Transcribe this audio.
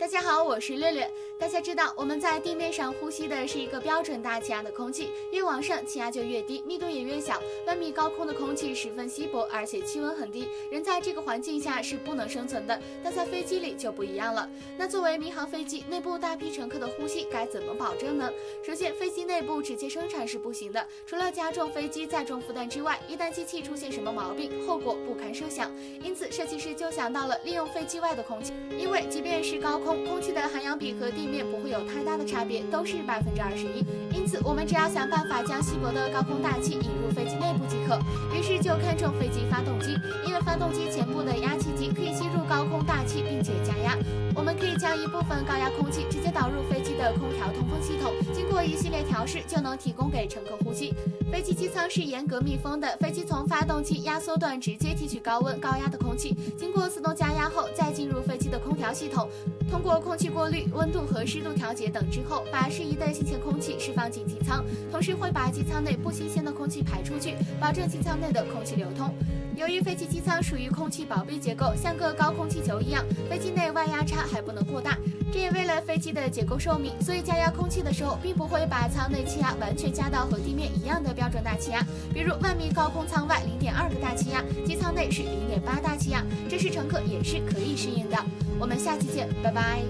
大家好，我是略略。大家知道，我们在地面上呼吸的是一个标准大气压的空气，越往上气压就越低，密度也越小。万米高空的空气十分稀薄，而且气温很低，人在这个环境下是不能生存的。但在飞机里就不一样了。那作为民航飞机，内部大批乘客的呼吸该怎么保证呢？首先，飞机内部直接生产是不行的，除了加重飞机载重负担之外，一旦机器出现什么毛病，后果不堪设想。因此，设计师就想到了利用飞机外的空气，因为即便是高空，空气的含氧比和地面不会有太大的差别，都是21%。因此，我们只要想办法将稀薄的高空大气引入飞机内部即可。于是就看中飞机发动机，因为发动机前部的压气机可以吸入高空大气，并且加压。我们可以将一部分高压空气直接导入飞机的空调通风系统，经过一系列调试，就能提供给乘客呼吸。飞机机舱是严格密封的，飞机从发动机压缩段直接提取高温高压的空气，经过自动加压后，再进入飞机的空调系统，通过空气过滤、温度和湿度调节等之后，把适宜的新鲜空气释放进机舱，同时会把机舱内不新鲜的空气排出去，保证机舱内的空气流通。由于飞机机舱属于空气宝壁结构，像个高空气球一样，飞机内外压差还不能过大。这也为了飞机的结构寿命，所以加压空气的时候，并不会把舱内气压完全加到和地面一样的标准大气压。比如万米高空舱外0.2个大气压，机舱内是0.8大气压，这是乘客也是可以适应的。我们下期见，拜拜。